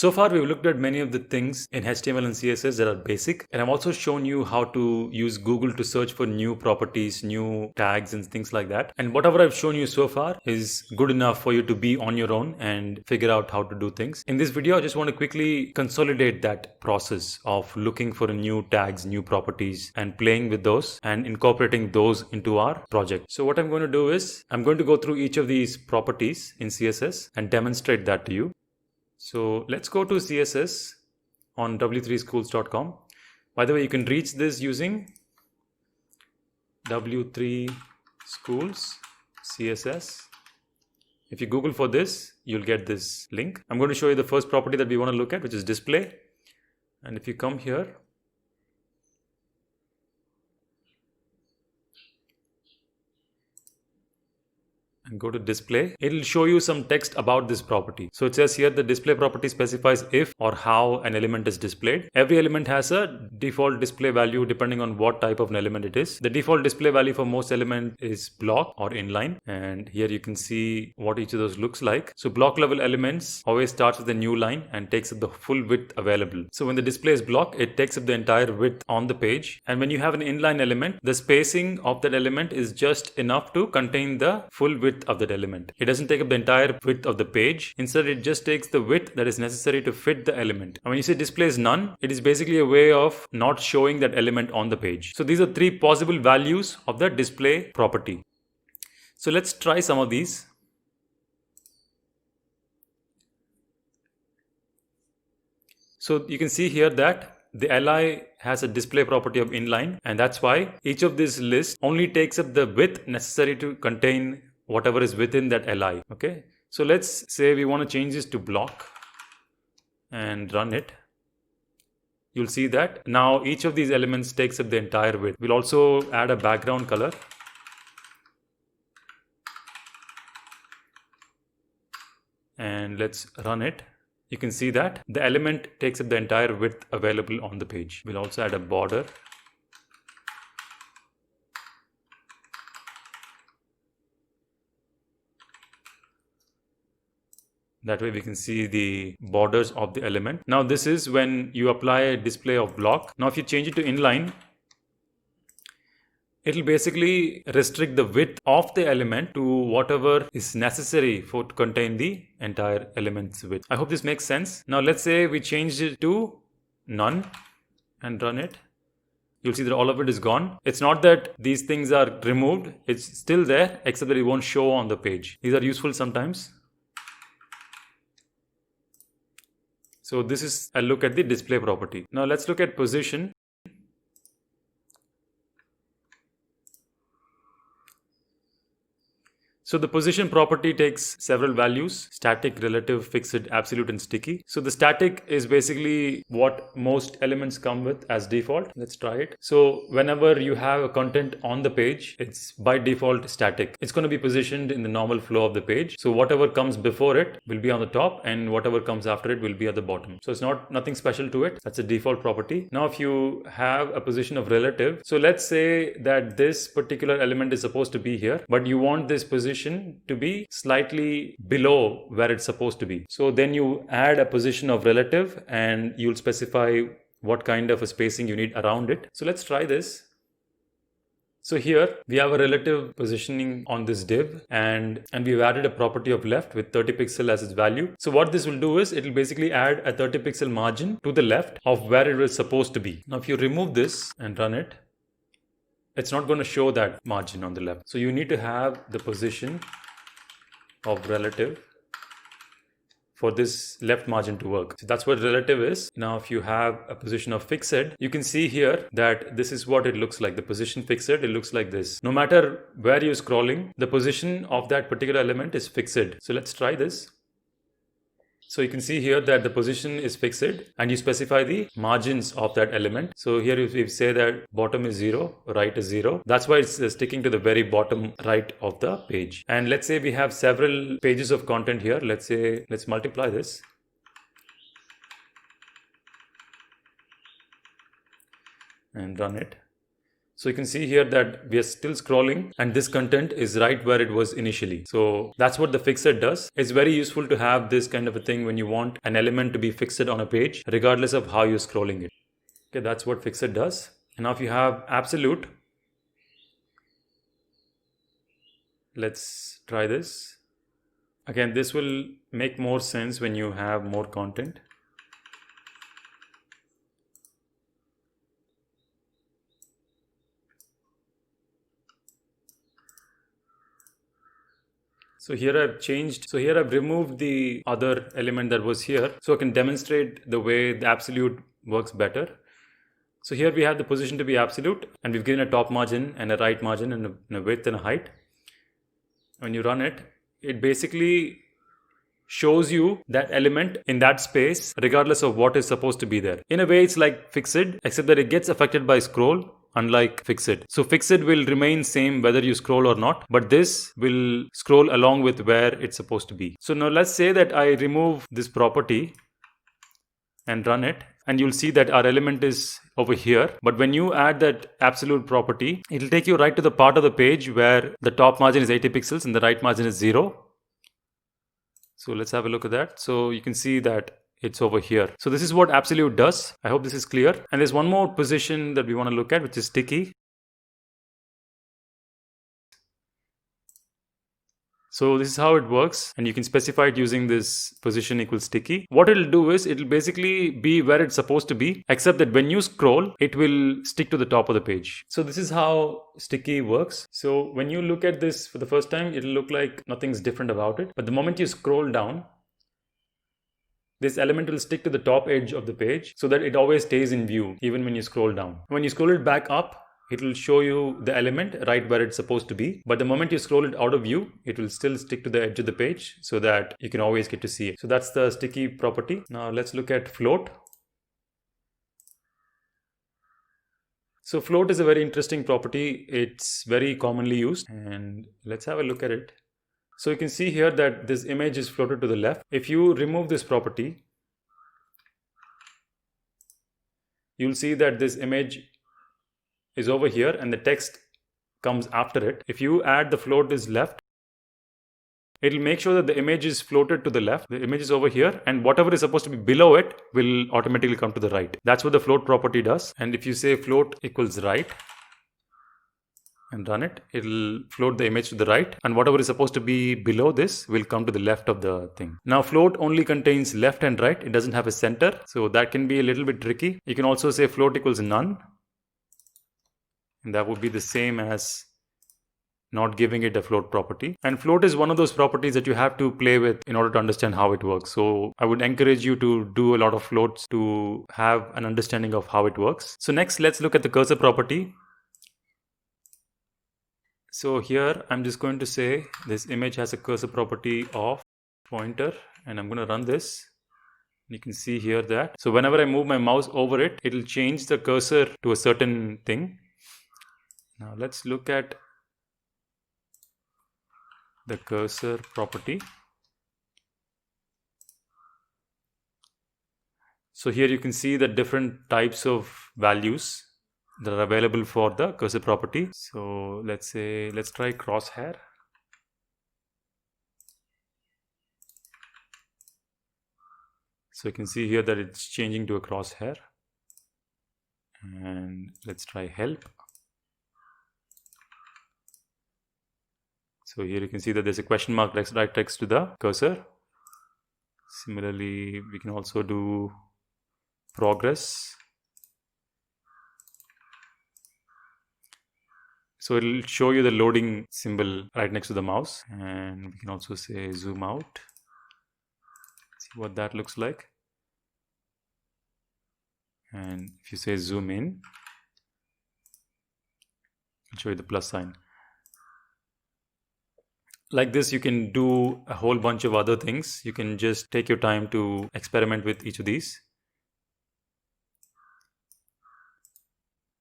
So far, we've looked at many of the things in HTML and CSS that are basic, and I've also shown you how to use Google to search for new properties, new tags, and things like that. And whatever I've shown you so far is good enough for you to be on your own and figure out how to do things. In this video, I just want to quickly consolidate that process of looking for new tags, new properties, and playing with those and incorporating those into our project. So what I'm going to do is I'm going to go through each of these properties in CSS and demonstrate that to you. So let's go to CSS on w3schools.com. By the way, you can reach this using W3 Schools CSS. If you Google for this, you'll get this link. I'm going to show you the first property that we want to look at, which is display. And if you come here, and go to display, it'll show you some text about this property. So it says here the display property specifies if or how an element is displayed. Every element has a default display value depending on what type of an element it is. The default display value for most element is block or inline, and here you can see what each of those looks like. So block level elements always starts with a new line and takes up the full width available. So when the display is block, it takes up the entire width on the page, and when you have an inline element, the spacing of that element is just enough to contain the full width of that element. It doesn't take up the entire width of the page. Instead, it just takes the width that is necessary to fit the element. And when you say display is none, it is basically a way of not showing that element on the page. So these are three possible values of the display property. So let's try some of these. So you can see here that the li has a display property of inline, and that's why each of these lists only takes up the width necessary to contain whatever is within that li. Okay, so let's say we want to change this to block and run it. You'll see that now each of these elements takes up the entire width. We'll also add a background color. And let's run it. You can see that the element takes up the entire width available on the page. We'll also add a border. That way we can see the borders of the element. Now this is when you apply a display of block. Now if you change it to inline, it'll basically restrict the width of the element to whatever is necessary to contain the entire element's width. I hope this makes sense. Now let's say we change it to none and run it. You'll see that all of it is gone. It's not that these things are removed. It's still there, except that it won't show on the page. These are useful sometimes. So this is a look at the display property. Now let's look at position. So the position property takes several values: static, relative, fixed, absolute, and sticky. So the static is basically what most elements come with as default. Let's try it. So whenever you have a content on the page, it's by default static. It's going to be positioned in the normal flow of the page. So whatever comes before it will be on the top, and whatever comes after it will be at the bottom. So it's nothing special to it. That's a default property. Now if you have a position of relative, so let's say that this particular element is supposed to be here, but you want this position to be slightly below where it's supposed to be. So then you add a position of relative and you'll specify what kind of a spacing you need around it. So let's try this. So here we have a relative positioning on this div, and we've added a property of left with 30 pixel as its value. So what this will do is it will basically add a 30 pixel margin to the left of where it was supposed to be. Now if you remove this and run it, it's not going to show that margin on the left. So you need to have the position of relative for this left margin to work. So that's what relative is. Now if you have a position of fixed, you can see here that this is what it looks like. The position fixed, it looks like this. No matter where you're scrolling, the position of that particular element is fixed. So let's try this. So you can see here that the position is fixed and you specify the margins of that element. So here if we say that bottom is 0, right is 0, that's why it's sticking to the very bottom right of the page. And let's say we have several pages of content here. Let's multiply this. And run it. So you can see here that we are still scrolling and this content is right where it was initially. So that's what the fixed does. It's very useful to have this kind of a thing when you want an element to be fixed on a page, regardless of how you're scrolling it. Okay, that's what fixed does. And now if you have absolute, let's try this. Again, this will make more sense when you have more content. So here I've removed the other element that was here, so I can demonstrate the way the absolute works better. So here we have the position to be absolute, and we've given a top margin and a right margin and a width and a height. When you run it, it basically shows you that element in that space regardless of what is supposed to be there. In a way, it's like fixed, except that it gets affected by scroll, unlike fixed. So fixed will remain same whether you scroll or not, but this will scroll along with where it's supposed to be. So now let's say that I remove this property and run it, and you'll see that our element is over here. But when you add that absolute property, it'll take you right to the part of the page where the top margin is 80 pixels and the right margin is 0. So let's have a look at that. So you can see that it's over here. So this is what absolute does. I hope this is clear. And there's one more position that we want to look at, which is sticky. So this is how it works, and you can specify it using this position equals sticky. What it'll do is it'll basically be where it's supposed to be, except that when you scroll, it will stick to the top of the page. So this is how sticky works. So when you look at this for the first time, it'll look like nothing's different about it. But the moment you scroll down, this element will stick to the top edge of the page so that it always stays in view, even when you scroll down. When you scroll it back up, it will show you the element right where it's supposed to be. But the moment you scroll it out of view, it will still stick to the edge of the page so that you can always get to see it. So that's the sticky property. Now let's look at float. So float is a very interesting property. It's very commonly used, and let's have a look at it. So you can see here that this image is floated to the left. If you remove this property, you'll see that this image is over here and the text comes after it. If you add the float is left, it'll make sure that the image is floated to the left. The image is over here, and whatever is supposed to be below it will automatically come to the right. That's what the float property does. And if you say float equals right and run it, it'll float the image to the right, and whatever is supposed to be below this will come to the left of the thing. Now float only contains left and right. It doesn't have a center, so that can be a little bit tricky. You can also say float equals none, and that would be the same as not giving it a float property. And float is one of those properties that you have to play with in order to understand how it works. So I would encourage you to do a lot of floats to have an understanding of how it works. So next, let's look at the cursor property. So here I'm just going to say this image has a cursor property of pointer, and I'm going to run this. You can see here that, so whenever I move my mouse over it, it'll change the cursor to a certain thing. Now let's look at the cursor property. So here you can see the different types of values that are available for the cursor property. So let's try crosshair. So you can see here that it's changing to a crosshair. And let's try help. So here you can see that there's a question mark right next to the cursor. Similarly, we can also do progress. So it'll show you the loading symbol right next to the mouse. And we can also say zoom out. See what that looks like. And if you say zoom in, I'll show you the plus sign. Like this, you can do a whole bunch of other things. You can just take your time to experiment with each of these.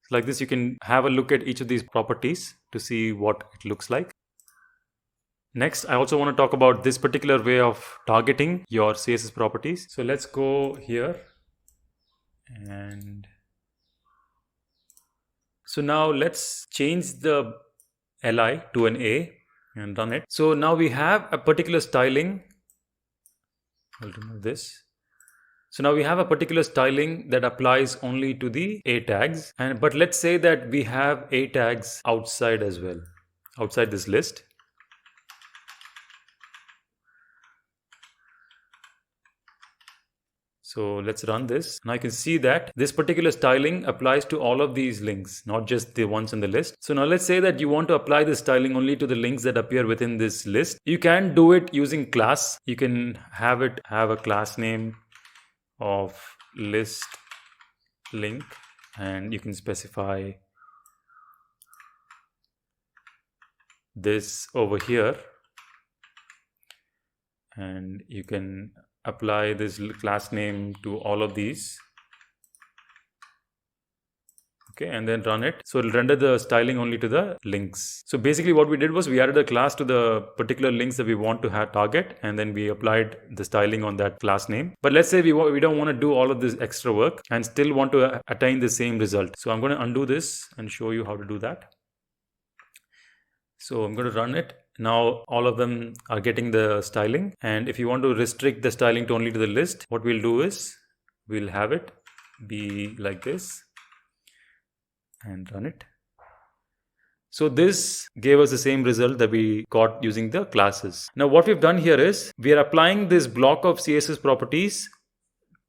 Like this, you can have a look at each of these properties to see what it looks like. Next, I also want to talk about this particular way of targeting your CSS properties. So let's go here, and So now let's change the li to an a and run it. So now we have a particular styling. I'll remove this. So now we have a particular styling that applies only to the A tags, but let's say that we have A tags outside as well, outside this list. So let's run this. Now you can see that this particular styling applies to all of these links, not just the ones in the list. So now let's say that you want to apply this styling only to the links that appear within this list. You can do it using class. You can have it have a class name of list link, and you can specify this over here, and you can apply this class name to all of these. Okay, and then run it. So it'll render the styling only to the links. So basically what we did was we added a class to the particular links that we want to have target, and then we applied the styling on that class name. But let's say we don't want to do all of this extra work and still want to attain the same result. So I'm going to undo this and show you how to do that. So I'm going to run it. Now all of them are getting the styling, and if you want to restrict the styling to only to the list, what we'll do is we'll have it be like this and run it. So this gave us the same result that we got using the classes. Now what we've done here is we are applying this block of CSS properties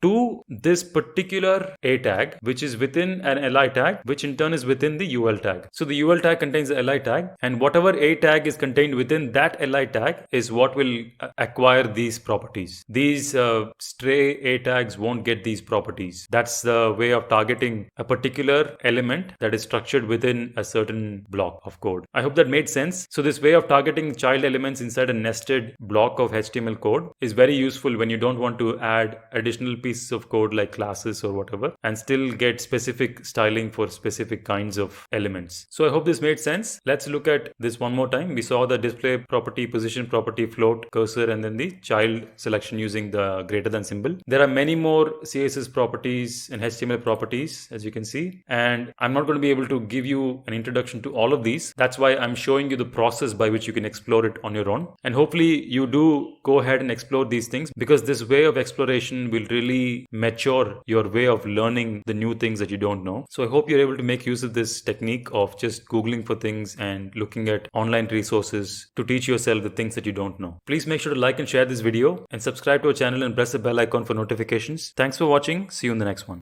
to this particular A tag, which is within an li tag, which in turn is within the ul tag. So the ul tag contains the li tag, and whatever A tag is contained within that li tag is what will acquire these properties. These stray A tags won't get these properties. That's the way of targeting a particular element that is structured within a certain block of code. I hope that made sense. So this way of targeting child elements inside a nested block of HTML code is very useful when you don't want to add additional pieces of code like classes or whatever and still get specific styling for specific kinds of elements. So I hope this made sense. Let's look at this one more time. We saw the display property, position property, float, cursor, and then the child selection using the greater than symbol. There are many more CSS properties and HTML properties, as you can see, and I'm not going to be able to give you an introduction to all of these. That's why I'm showing you the process by which you can explore it on your own, and hopefully you do go ahead and explore these things, because this way of exploration will really mature your way of learning the new things that you don't know. So I hope you're able to make use of this technique of just Googling for things and looking at online resources to teach yourself the things that you don't know. Please make sure to like and share this video and subscribe to our channel and press the bell icon for notifications. Thanks for watching. See you in the next one.